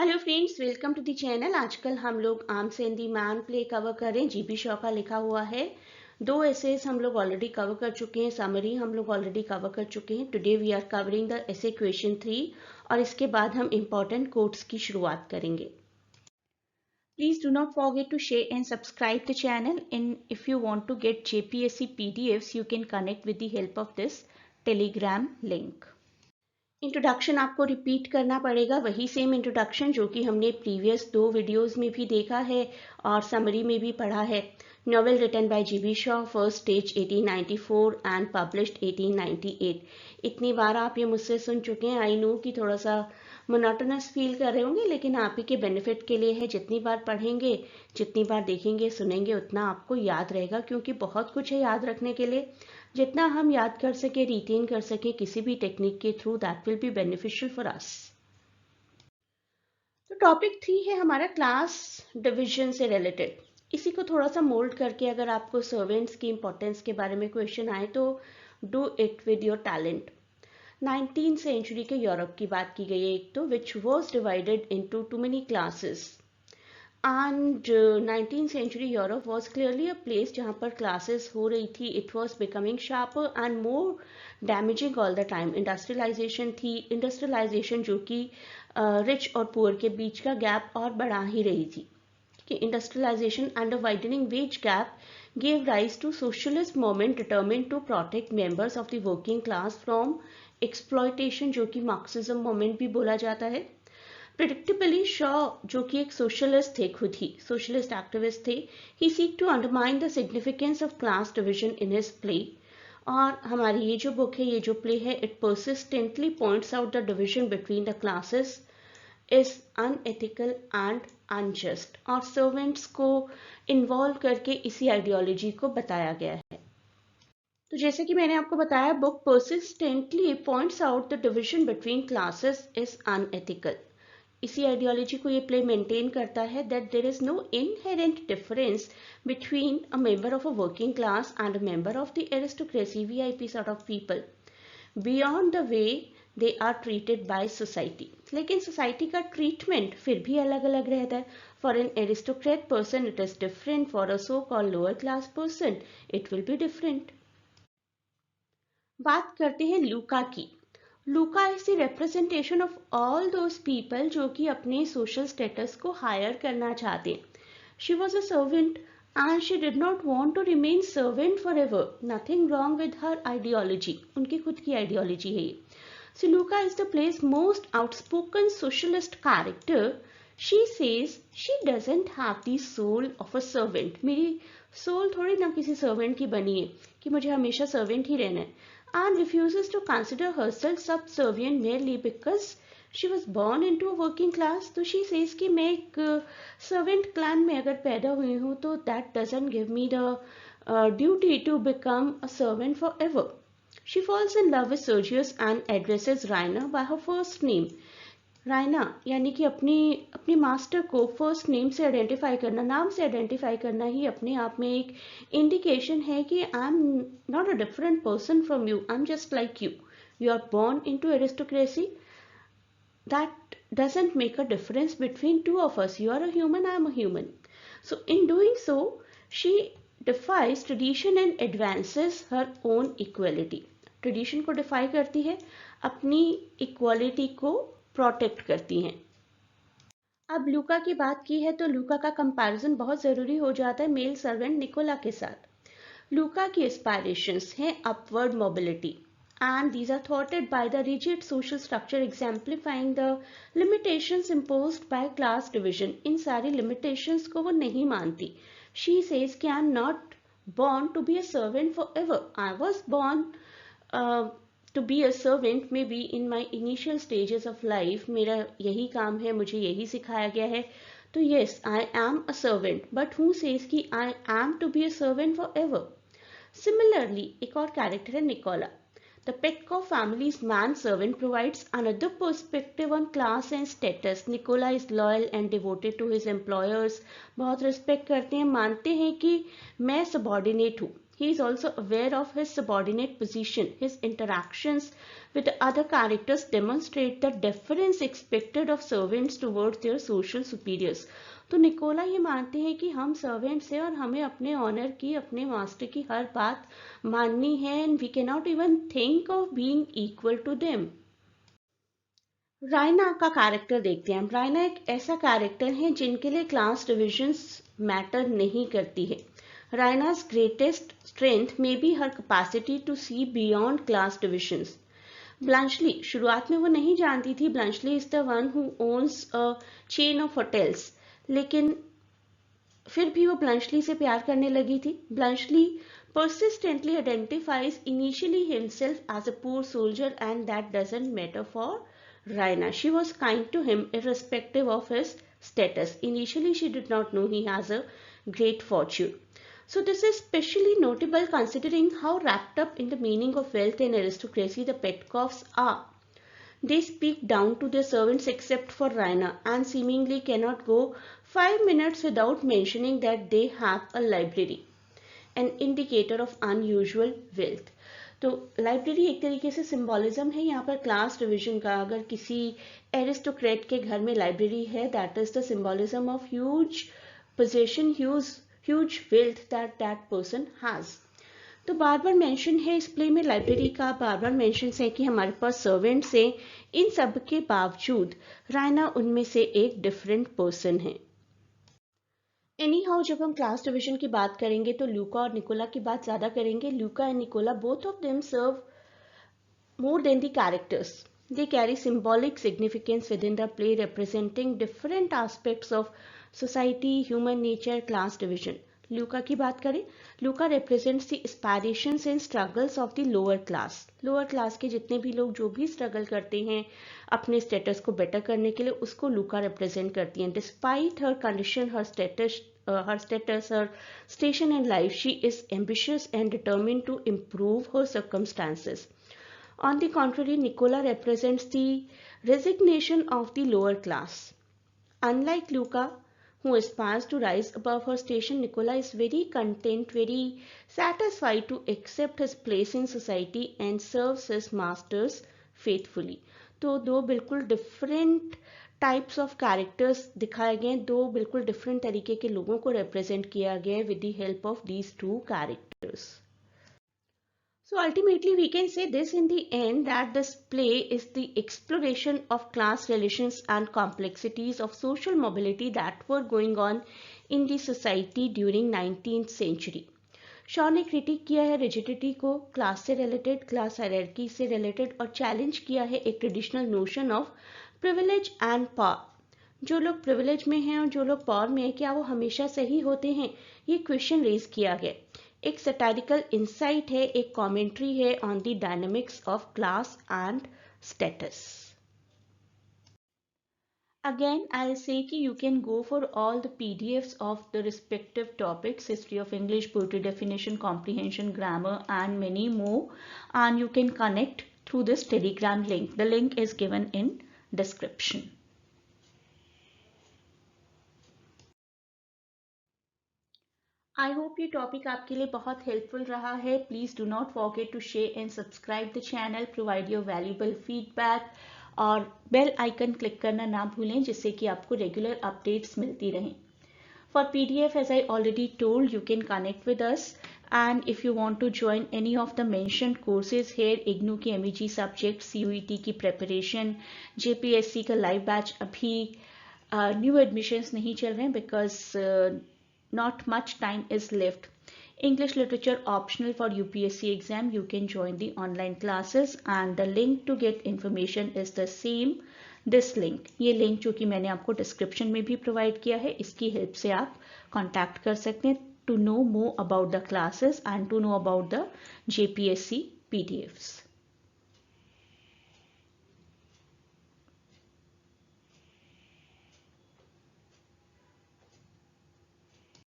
Hello friends, welcome to the channel. आजकल हम लोग arms and the man play cover करें। जीबी शॉ का लिखा हुआ है। 2 एसेस हम लोग ऑलरेडी कवर कर चुके हैं, समरी हम लोग ऑलरेडी कवर कर चुके हैं। Today we are covering the essay question 3 और इसके बाद हम इम्पॉर्टेंट कोट्स की शुरुआत करेंगे। Please do not forget to share and subscribe the channel, and if you want to get JPSC PDFs you can connect with the help of this Telegram link. Introduction आपको repeat करना पड़ेगा, वही same introduction जो कि हमने previous 2 videos में भी देखा है और समरी में भी पढ़ा है। Novel written by GB Shaw, first stage 1894 and published 1898। इतनी बार आप ये मुझसे सुन चुके हैं। आई नो कि थोड़ा सा मोनोटोनस फील कर रहे होंगे, लेकिन आप ही के बेनिफिट के लिए है। जितनी बार पढ़ेंगे, जितनी बार देखेंगे, सुनेंगे, उतना आपको याद रहेगा, क्योंकि बहुत कुछ है याद रखने के लिए। जितना हम याद कर सके, रिटेन कर सके किसी भी टेक्निक के through, that will be beneficial for us. तो टॉपिक 3 है हमारा क्लास डिवीजन से रिलेटेड। इसी को थोड़ा सा मोल्ड करके अगर आपको सर्वेंट्स की इंपॉर्टेंस के बारे में क्वेश्चन आए तो do it with your talent. 19th century के यूरोप की बात की गई है एक तो, which was divided into two many classes. And 19th century Europe was clearly a place जहाँ पर classes हो रही थी. It was becoming sharper and more damaging all the time. Industrialization थी, industrialization जो कि rich और poor के बीच का gap और बढ़ा ही रही थी. कि industrialization and a widening wage gap gave rise to socialist movement determined to protect members of the working class from exploitation, जो कि Marxism movement भी बोला जाता है. प्रिडिक्टेबली शॉ, जो कि एक सोशलिस्ट थे, खुद ही सोशलिस्ट एक्टिविस्ट थे, he seek to undermine the significance of class division in his play. और हमारी ये जो बुक है, ये जो प्ले है, it persistently points out the division between the classes is unethical and unjust, और सर्वेंट्स को इन्वॉल्व करके इसी आइडियोलॉजी को बताया गया है। तो जैसे कि मैंने आपको बताया, book persistently points out the division between classes is unethical. इसी आइडियोलॉजी को ये प्ले मेंटेन करता है that there is no inherent difference between a member of a working class and a member of the aristocracy, VIP sort of people, beyond the way they are treated by society. लेकिन society का treatment फिर भी अलग अलग रहता है। For an aristocrat person it is different, for a so called lower class person it will be different. बात करते हैं लूका की। लूका is the representation of all those people जो कि अपने सोशल स्टेटस को हायर करना चाहते हैं। She was a servant and she did not want to remain servant for ever. Nothing wrong with her ideology, उनकी खुद की आइडियोलॉजी है ये। So Louka is the play's most outspoken socialist character. She says she doesn't have the soul of a servant. मेरी soul थोड़ी ना किसी servant की बनी है कि मुझे हमेशा सर्वेंट ही रहना है। And refuses to consider herself subservient merely because she was born into a working class. तो she says कि मैं एक servant clan में अगर पैदा हुई हूँ तो that doesn't give me the duty to become a servant forever. She falls in love with Sergius and addresses Raina by her first name. Raina यानी कि अपनी मास्टर को फर्स्ट नेम से आइडेंटिफाई करना, नाम से आइडेंटिफाई करना ही अपने आप में एक इंडिकेशन है कि I am not a different person from you, I am just like you, you are born into aristocracy, that doesn't make a difference between two of us, you are a human, I am a human. So in doing so she defies tradition and advances her own equality. Tradition को defy करती है, अपनी equality को protect करती हैं. अब लूका की बात की है तो लूका का कंपैरिजन बहुत ज़रूरी हो जाता है मेल सर्वेंट निकोला के साथ. लूका की एस्पायरेशंस हैं upward mobility and these are थॉटेड by the rigid social structure exemplifying the limitations imposed by class division. इन सारी लिमिटेशंस को वो नहीं मानती. शी सेज कि I am not born to be a servant forever. I was born to be a servant maybe in my initial stages of life. मेरा यही काम है, मुझे यही सिखाया गया है. तो yes, I am a servant. But who says कि I am to be a servant forever? Similarly, एक और कैरेक्टर है Nicola. The Petkoff family's man-servant provides another perspective on class and status. Nicola is loyal and devoted to his employers. बहुत respect करते हैं, मानते हैं कि मैं सबॉर्डिनेट हूँ. He is also aware of his subordinate position. His interactions with the other characters demonstrate the deference expected of servants towards their social superiors. तो Nicola ये मानते हैं कि हम सर्वेंट्स हैं और हमें अपने ऑनर की, अपने मास्टर की हर बात माननी है, and we can not even think of being equal to them. Raina का कैरेक्टर देखते हैं। रायना एक ऐसा कैरेक्टर है जिनके लिए क्लास डिविजन्स मैटर नहीं करती है। रायना's greatest strength may be her capacity to see beyond class divisions. Bluntschli शुरुआत में वो नहीं जानती थी Bluntschli is the one who owns a chain of hotels, लेकिन फिर भी वो ब्लंशली से प्यार करने लगी थी। Bluntschli persistently identifies initially himself as a poor soldier, and that doesn't matter for Raina. She was kind to him irrespective of his status. Initially she did not know he has a great fortune. So this is especially notable considering how wrapped up in the meaning of wealth and aristocracy the Petkoffs are. They speak down to their servants except for Raina, and seemingly cannot go 5 minutes without mentioning that they have a library, an indicator of unusual wealth. तो library एक तरीके से symbolism है यहाँ पर class division का। अगर किसी एरिस्टोक्रेट के घर में लाइब्रेरी है, that is the symbolism of huge possession, huge wealth that person has. तो बार बार मेंशन है इस प्ले में लाइब्रेरी का, बार बार मेंशन है कि हमारे पास सर्वेंट्स हैं। इन सब के बावजूद रायना उनमें से एक डिफरेंट पर्सन है। एनी हाउ जब हम क्लास डिवीजन की बात करेंगे तो लूका और निकोला की बात ज्यादा करेंगे। Louka and Nicola both of them serve more than the characters. They carry symbolic significance within the play, representing different aspects of society, human nature, class division. लूका की बात करें, लूका represents the aspirations and struggles of the lower class. Lower class के जितने भी लोग जो भी struggle करते हैं अपने स्टेटस को बेटर करने के लिए, उसको लूका रिप्रेजेंट करती हैं। Despite her condition, her status, her station in life, she is ambitious and determined to improve her circumstances. On the contrary, Nicola represents the resignation of the lower class. Unlike Luca, who aspires to rise above her station, Nicola is very content, very satisfied to accept his place in society and serves his masters faithfully. तो दो बिल्कुल different types of characters दिखाए गए, दो बिल्कुल different तरीके के लोगों को रिप्रेजेंट किया गया है with the help of these two characters. So ultimately we can say this in the end, that this play is the exploration of class relations and complexities of social mobility that were going on in the society during 19th century. Shaw ने critic किया है rigidity को, class से related, class hierarchy से related, और challenge किया है एक traditional notion of privilege and power. जो लोग प्रिविलेज में हैं और जो लोग पावर में हैं, क्या वो हमेशा सही होते हैं? ये क्वेश्चन रेज किया गया। एक सैटारिकल इंसाइट है, एक कमेंट्री है on the dynamics of class and status. Again, I'll say कि you can go for all the PDFs of the respective topics, history of English, poetry definition, comprehension, grammar, and many more, and you can connect through this Telegram link. The link is given in description. I hope ये topic आपके लिए बहुत helpful रहा है। Please do not forget to share and subscribe the channel, provide your valuable feedback, और bell icon click करना ना भूलें जिससे कि आपको रेगुलर अपडेट्स मिलती रहें। For PDF, as I already told, you can connect with us, and if you want to join any of the mentioned courses here, IGNOU की MEG सब्जेक्ट, CUET की प्रेपरेशन, JPSC का लाइव बैच, अभी new admissions नहीं चल रहे हैं because not much time is left. English literature optional for UPSC exam. You can join the online classes, and the link to get information is the same. This link, ये link जो कि मैंने आपको description में भी provide किया है, इसकी हेल्प से आप कॉन्टैक्ट कर सकते हैं to know more about the classes and to know about the JPSC PDFs.